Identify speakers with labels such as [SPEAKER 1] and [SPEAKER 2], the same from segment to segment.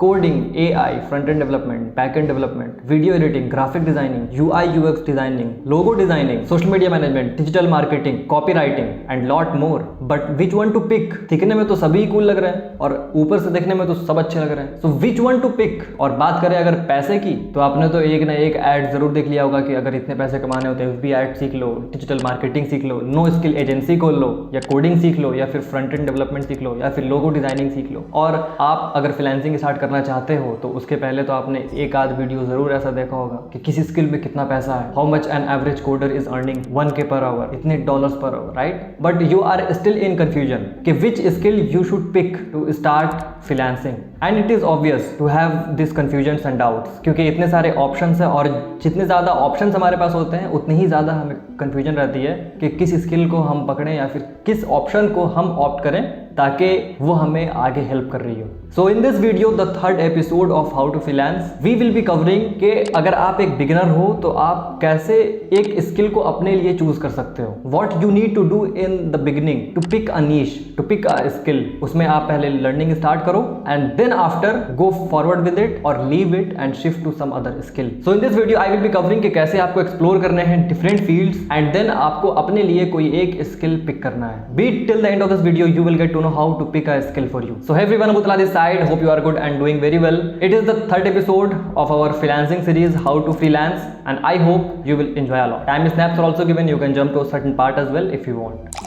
[SPEAKER 1] Coding, AI, front end development, back end development, video editing, graphic designing, UI UX designing, logo designing, social media management, digital marketing, copy writing and lot more. But which one to pick? दिखने में तो सभी cool लग रहे हैं और ऊपर से देखने में तो सब अच्छे लग रहे हैं। सो विच वन टू पिक? और बात करें अगर पैसे की, तो आपने तो एक ना एक ऐड जरूर देख लिया होगा कि अगर इतने पैसे कमाने होते हैं FB ऐड सीख लो, डिजिटल मार्केटिंग सीख लो, नो स्किल एजेंसी खोल लो, या कोडिंग सीख लो, या फिर फ्रंट एंड डेवलपमेंट सीख लो, या फिर लोगो डिजाइनिंग सीख लो। और आप अगर फ्रीलांसिंग स्टार्ट करना चाहते हो तो उसके पहले तो आपने एक आध वीडियो जरूर ऐसा देखा होगा कि किसी स्किल में कितना पैसा है, how much an average coder is earning 1K per hour, इतने dollars per hour, right? But you are still in confusion कि which skill you should pick to start freelancing. And it is obvious to have this confusions and doubts, क्योंकि इतने सारे options हैं और जितने ज़्यादा options हमारे पास होते हैं उतनी ही ज़्यादा हमें कंफ्यूजन रहती है कि किस स्किल को हम पकड़ें या फिर किस ऑप्शन को हम ऑप्ट करें ताकि वो हमें आगे हेल्प कर रही हो। So in this video, the third episode of how to freelance, we will be covering कि अगर आप एक बिगिनर हो तो आप कैसे एक स्किल को अपने लिए चूज कर सकते हो। What you need to do in the beginning to pick a niche, to pick a skill. उसमें आप पहले लर्निंग स्टार्ट करो and then after go forward with it और leave it and shift to some other skill. So in this video I will be covering कि कैसे आपको explore करने हैं डिफरेंट फील्ड्स एंड देन आपको अपने लिए कोई एक स्किल पिक करना है। Beat till the end of this video you will get to know how to pick a skill for you. So hey everyone, Abutala this side. Hope you are good and doing very well. It is the third episode of our freelancing series, How to Freelance, and I hope you will enjoy a lot. Time snaps are also given. You can jump to a certain part as well if you want.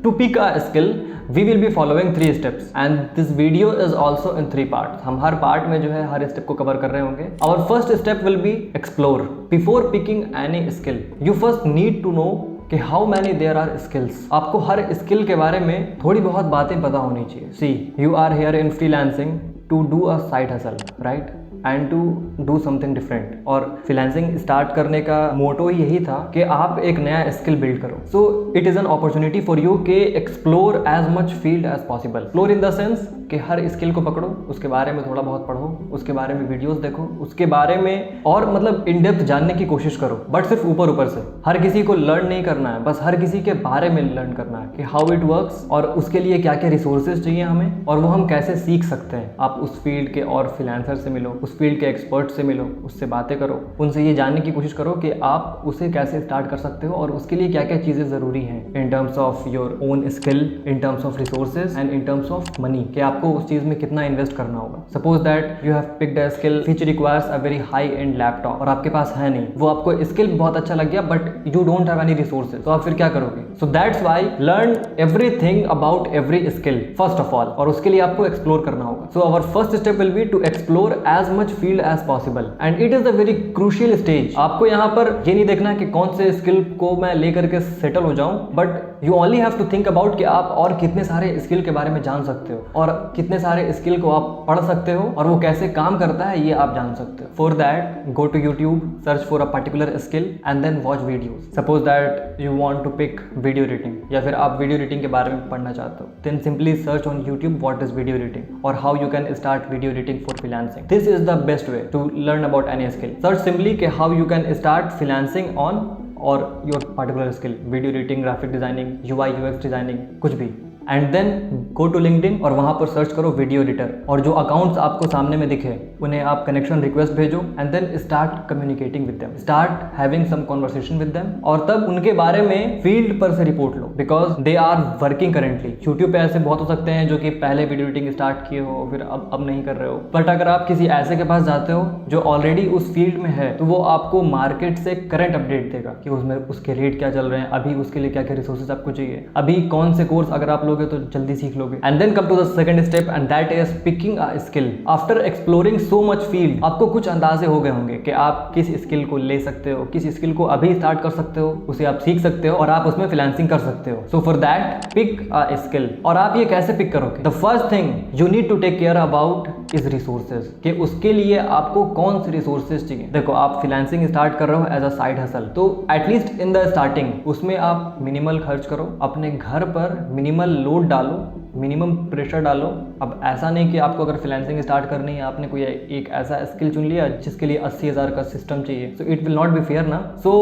[SPEAKER 1] To pick a skill, we will be following 3 steps and this video is also in 3 parts. हम हर part में जो है हर step को cover कर रहे होंगे. Our first step will be explore. Before picking any skill, you first need to know कि how many there are skills. आपको हर स्किल के बारे में थोड़ी बहुत बातें पता होनी चाहिए। See you are here in freelancing to do a side hustle, right, and to do something different. और फ्रीलांसिंग स्टार्ट करने का मोटो ही यही था कि आप एक नया स्किल बिल्ड करो। So it is an opportunity for you कि explore as much field as possible. Explore in the sense कि हर स्किल को पकड़ो, उसके बारे में थोड़ा बहुत पढ़ो, उसके बारे में वीडियोस देखो, उसके बारे में और मतलब इन डेप्थ जानने की कोशिश करो, बट सिर्फ ऊपर ऊपर से। हर किसी को लर्न नहीं करना है, बस हर किसी के बारे में लर्न करना है कि हाउ इट वर्क्स और उसके लिए क्या क्या रिसोर्सेज चाहिए हमें और वो हम कैसे सीख सकते हैं। आप उस फील्ड के और फ्रीलांसर से मिलो, उस फील्ड के एक्सपर्ट से मिलो, उससे बातें करो, उनसे ये जानने की कोशिश करो कि आप उसे कैसे स्टार्ट कर सकते हो और उसके लिए क्या क्या चीज़ें ज़रूरी हैं in terms of your own skill, in terms of resources and in terms of money, कि आपको उस चीज़ में कितना इन्वेस्ट करना होगा। Suppose that you have picked a skill which requires a very high and laptop और आपके पास है नहीं, वो आपको स्किल बहुत अच्छा लग गया but you don't have any resources, तो आप फिर क्या करोगे? So that's why learn everything about every skill first of all, और उसके लिए आपको एक्सप्लोर करना होगा। So our first step will be to explore as much field as possible and it is a very crucial stage. आपको यहाँ पर ये नहीं देखना कि कौन से स्किल को मैं लेकर के सेटल हो जाऊं, but you only have to think about कि आप और कितने सारे स्किल के बारे में जान सकते हो और कितने सारे स्किल को आप पढ़ सकते हो और वो कैसे काम करता है ये आप जान सकते हो। For that go to YouTube, search for a particular skill and then watch videos. Suppose that you want to pick video editing या फिर आप वीडियो एडिटिंग के बारे में पढ़ना चाहते हो, then simply search on YouTube what is video editing और how you can start video editing for freelancing. This is the best way to learn about any skill. Search simply कि how you can start freelancing on और your particular skill, video editing, graphic designing, UI UX designing, कुछ भी। And then go to LinkedIn और वहाँ पर search करो video editor और जो अकाउंट्स आपको सामने में दिखे उन्हें आप कनेक्शन रिक्वेस्ट भेजो and then start communicating with them, start having some conversation with them और तब उनके बारे में फील्ड पर से रिपोर्ट लो because they are working currently. YouTube पे ऐसे बहुत हो सकते हैं जो कि पहले वीडियो एडिटिंग स्टार्ट किए हो फिर अब नहीं कर रहे हो, बट अगर आप किसी ऐसे के पास जाते हो जो ऑलरेडी उस फील्ड में है तो वो आपको मार्केट से करंट अपडेट देगा कि उसमें उसके रेट क्या चल रहे हैं, अभी उसके लिए क्या क्या रिसोर्सेज आपको चाहिए, अभी कौन से कोर्स अगर आप लोगे तो जल्दी सीख लोगे। And then come to the second step and that is picking a skill. After exploring so much field आपको कुछ अंदाजे हो गए होंगे कि आप किस स्किल को ले सकते हो, किस स्किल को अभी स्टार्ट कर सकते हो, उसे आप सीख सकते हो और आप उसमें फ्रीलांसिंग कर सकते हो। So for that pick a skill. और आप ये कैसे पिक करोगे? The first thing you need to take care about is resources, कि उसके लिए आपको कौन से रिसोर्सेज चाहिए। देखो आप फ्रीलांसिंग स्टार्ट कर रहे हो एज अ साइड हसल, तो एटलीस्ट इन द स्टार्टिंग उसमें आप मिनिमल खर्च करो, अपने घर पर मिनिमल लोड डालो, मिनिमम प्रेशर डालो। अब ऐसा नहीं कि आपको अगर फ्रीलांसिंग स्टार्ट करनी है आपने कोई एक ऐसा स्किल चुन लिया जिसके लिए 80,000 का सिस्टम चाहिए, so it will not be fair ना। So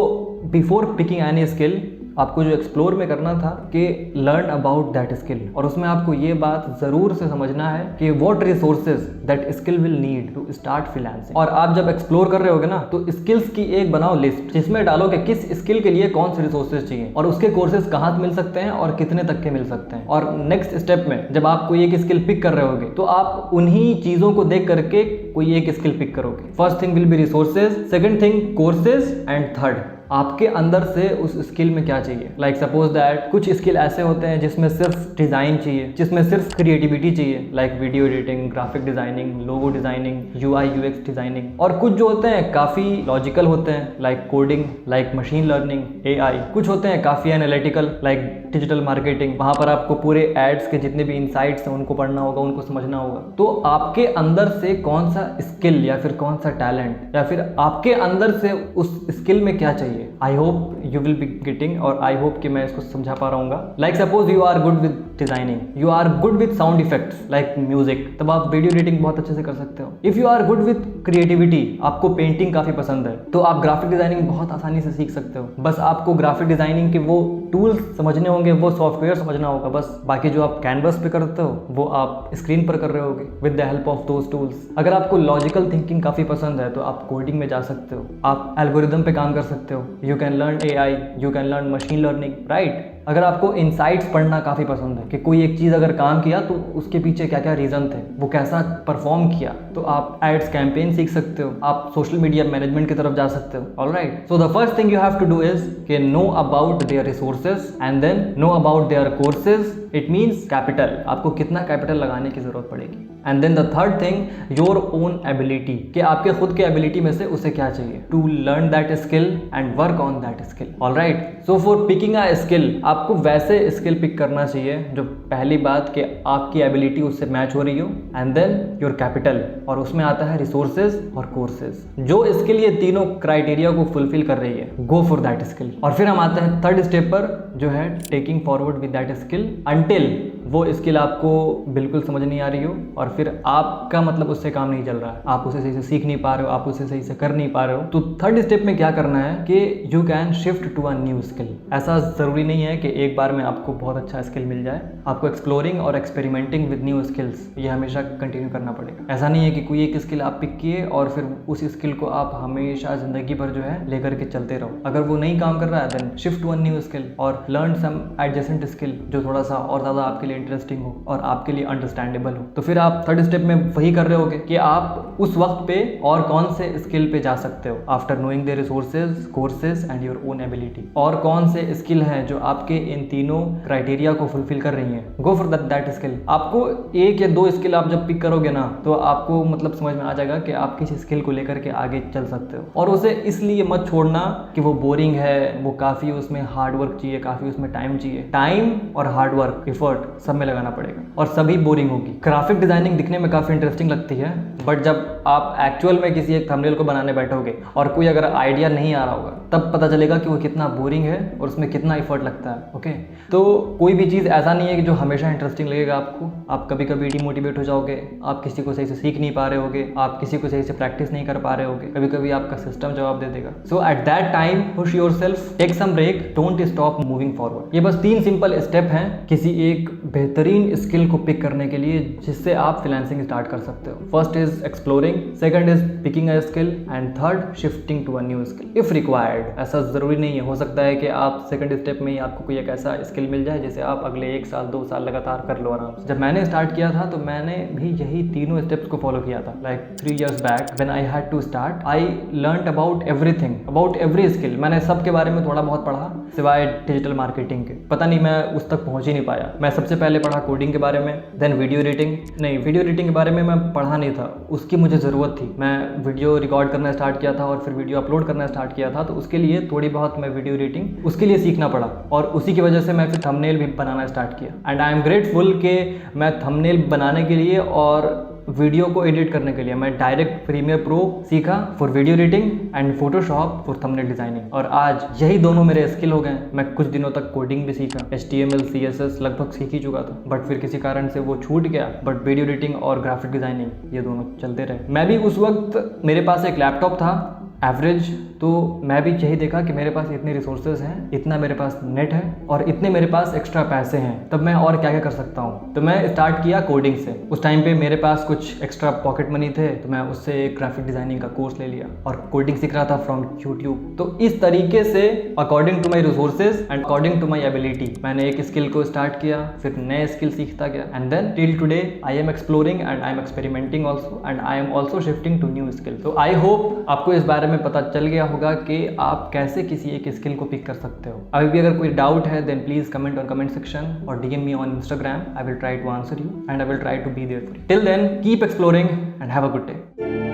[SPEAKER 1] before picking any skill आपको जो एक्सप्लोर में करना था कि लर्न अबाउट दैट स्किल, और उसमें आपको ये बात जरूर से समझना है कि what resources that skill will need to start freelancing. और आप जब एक्सप्लोर कर रहे होगे ना, तो स्किल्स की एक बनाओ लिस्ट, जिसमें डालो कि किस स्किल के लिए कौन से रिसोर्सेज चाहिए और उसके कोर्सेज कहाँ मिल सकते हैं और कितने तक के मिल सकते हैं। और नेक्स्ट स्टेप में जब आप कोई एक स्किल पिक कर रहे होगे तो आप उन्हीं चीजों को देख करके कोई एक स्किल पिक करोगे। First thing will be resources, second thing courses, and third आपके अंदर से उस स्किल में क्या चाहिए। लाइक सपोज दैट कुछ स्किल ऐसे होते हैं जिसमें सिर्फ डिजाइन चाहिए, जिसमें सिर्फ क्रिएटिविटी चाहिए, like video editing, graphic designing, logo designing, UI UX designing. और कुछ जो होते हैं काफी लॉजिकल होते हैं, like coding, like machine learning, AI. कुछ होते हैं काफी एनालिटिकल, लाइक डिजिटल मार्केटिंग। वहां पर आपको पूरे एड्स के जितने भी इनसाइट्स हैं उनको पढ़ना होगा, उनको समझना होगा। तो आपके अंदर से कौन सा स्किल या फिर कौन सा टैलेंट या फिर आपके अंदर से उस स्किल में क्या चाहिए, I hope you will be getting, और आई होप कि मैं इसको समझा पा रहा हूँ। Like suppose you are good with designing, you are good with sound effects like music, तब आप वीडियो एडिटिंग बहुत अच्छे से कर सकते हो। If you are good with creativity, आपको पेंटिंग काफी पसंद है, तो आप ग्राफिक डिजाइनिंग बहुत आसानी से सीख सकते हो। बस आपको ग्राफिक डिजाइनिंग के वो टूल्स समझने होंगे, वो सॉफ्टवेयर समझना होगा बस। बाकी जो आप कैनवस पे करते हो वो आप स्क्रीन पर कर रहे होगे with the help of those tools. अगर आपको लॉजिकल थिंकिंग काफी पसंद है तो आप कोडिंग में जा सकते हो, आप एल्गोरिदम पे काम कर सकते हो, you can learn AI, you can learn machine learning, right. अगर आपको इनसाइट्स पढ़ना काफ़ी पसंद है कि कोई एक चीज़ अगर काम किया तो उसके पीछे क्या क्या रीज़न थे, वो कैसा परफॉर्म किया, तो आप एड्स कैंपेन सीख सकते हो, आप सोशल मीडिया मैनेजमेंट की तरफ जा सकते हो। Alright, so the first thing you have to do is कि know about their resources and then know about their courses. It means capital, आपको कितना कैपिटल लगाने की जरूरत पड़ेगी। And then the third thing your own ability, कि आपके खुद के एबिलिटी में से उसे क्या चाहिए to learn that skill and work on that skill. Alright, so for picking a skill आपको वैसे स्किल पिक करना चाहिए जो पहली बात कि आपकी एबिलिटी उससे मैच हो रही हो, एंड देन योर कैपिटल, और उसमें आता है रिसोर्सेज और कोर्सेज। जो स्किल ये तीनों क्राइटेरिया को फुलफिल कर रही है, गो फॉर दैट स्किल। और फिर हम आते हैं थर्ड स्टेप पर, जो है taking forward with that skill until वो स्किल आपको बिल्कुल समझ नहीं आ रही हो और फिर आपका मतलब उससे काम नहीं चल रहा है, आप उसे सही से सीख नहीं पा रहे हो, आप उसे सही से कर नहीं पा रहे हो। तो थर्ड स्टेप में क्या करना है कि you can shift to a new skill. ऐसा जरूरी नहीं है कि एक बार में आपको बहुत अच्छा स्किल मिल जाए, आपको एक्सप्लोरिंग और एक्सपेरिमेंटिंग विद न्यू स्किल्स ये हमेशा कंटिन्यू करना पड़ेगा। ऐसा नहीं है कि कोई एक स्किल आप पिक किए और फिर उस स्किल को आप हमेशा जिंदगी भर जो है लेकर के चलते रहो। अगर वो नहीं काम कर रहा है then shift to a new skill और लर्न सम एडजेसेंट स्किल जो थोड़ा सा और ज़्यादा आपके लिए इंटरेस्टिंग हो और आपके लिए अंडरस्टैंडेबल हो। तो फिर आप थर्ड स्टेप में वही कर रहे होगे कि आप उस वक्त पे और कौन से स्किल पे जा सकते हो after knowing the resources, courses and your own ability, और कौन से स्किल हैं जो आपके इन तीनों क्राइटेरिया को फुलफिल कर रही हैं। Go for that skill. आपको एक या दो स्किल आप जब पिक करोगे ना तो आपको मतलब समझ में आ जाएगा कि आप किस स्किल को लेकर के आगे चल सकते हो, और उसे इसलिए मत छोड़ना कि वो बोरिंग है, वो काफ़ी उसमें हार्ड वर्क चाहिए, काफ़ी उसमें टाइम चाहिए। टाइम और हार्ड वर्क, एफर्ट सब में लगाना पड़ेगा और सभी बोरिंग होगी। ग्राफिक डिजाइनिंग दिखने में काफ़ी इंटरेस्टिंग लगती है, बट जब आप एक्चुअल में किसी एक थंबनेल को बनाने बैठोगे और कोई अगर आइडिया नहीं आ रहा होगा तब पता चलेगा कि वो कितना बोरिंग है और उसमें कितना एफर्ट लगता है। ओके, तो कोई भी चीज़ ऐसा नहीं है कि जो हमेशा इंटरेस्टिंग लगेगा आपको। आप कभी कभी डिमोटिवेट हो जाओगे, आप किसी को सही से सीख नहीं पा रहे होगे, आप किसी को सही से प्रैक्टिस नहीं कर पा रहे होगे, कभी कभी आपका सिस्टम जवाब दे देगा। So at that time push yourself, take some break, don't stop moving forward. ये बस 3 सिंपल स्टेप हैं किसी एक बेहतरीन स्किल को पिक करने के लिए जिससे आप फ्रीलांसिंग स्टार्ट कर सकते हो। First is exploring, second is picking a skill and third shifting to a new skill if required. ऐसा जरूरी नहीं है, हो सकता है कि आप सेकंड स्टेप में ही आपको कोई एक ऐसा स्किल मिल जाए जिसे आप अगले 1 साल 2 साल लगातार कर लो आराम से। जब मैंने स्टार्ट किया था तो मैंने भी यही तीनों स्टेप्स को फॉलो किया था। Like 3 years back when I had to start I learned about everything, about every skill. मैंने सबके बारे में थोड़ा बहुत पढ़ा सिवाय डिजिटल मार्केटिंग के। पता नहीं मैं उस तक पहुंच ही नहीं पाया। मैं सबसे पहले पढ़ा कोडिंग के बारे में, देन वीडियो एडिटिंग। नहीं, वीडियो एडिटिंग के बारे में मैं पढ़ा नहीं था, उसकी मुझे ज़रूरत थी। मैं वीडियो रिकॉर्ड करना स्टार्ट किया था और फिर वीडियो अपलोड करना स्टार्ट किया था, तो उसके लिए थोड़ी बहुत मैं वीडियो एडिटिंग उसके लिए सीखना पड़ा और उसी की वजह से मैं फिर थंबनेल भी बनाना स्टार्ट किया। एंड आई एम ग्रेटफुल कि मैं थंबनेल बनाने के लिए और वीडियो को एडिट करने के लिए मैं डायरेक्ट प्रीमियर प्रो सीखा for video editing and Photoshop for thumbnail designing, और आज यही दोनों मेरे स्किल हो गए। मैं कुछ दिनों तक कोडिंग भी सीखा, HTML CSS लगभग सीख ही चुका था, बट फिर किसी कारण से वो छूट गया। बट वीडियो एडिटिंग और ग्राफिक डिजाइनिंग ये दोनों चलते रहे। मैं भी उस वक्त मेरे पास एक लैपटॉप था एवरेज। तो मैं भी यही देखा कि मेरे पास इतने रिसोर्सेज हैं, इतना मेरे पास नेट है और इतने मेरे पास एक्स्ट्रा पैसे हैं, तब मैं और क्या क्या कर सकता हूँ। तो मैं स्टार्ट किया कोडिंग से। उस टाइम पे मेरे पास कुछ एक्स्ट्रा पॉकेट मनी थे, तो मैं उससे एक ग्राफिक डिजाइनिंग का कोर्स ले लिया और कोडिंग सीख रहा था फ्रॉम यूट्यूब। तो इस तरीके से according to my resources and according to my ability मैंने एक स्किल को स्टार्ट किया, फिर नए स्किल सीखता गया and then till today I am exploring and I am experimenting also and I am also shifting to new skill. तो I hope आपको इस बारे में पता चल गया होगा कि आप कैसे किसी एक स्किल को पिक कर सकते हो। अभी भी अगर कोई डाउट है then please comment on comment section और DM me on Instagram. I will try to answer you and I will try to be there for you. Till then, keep exploring and have a good day.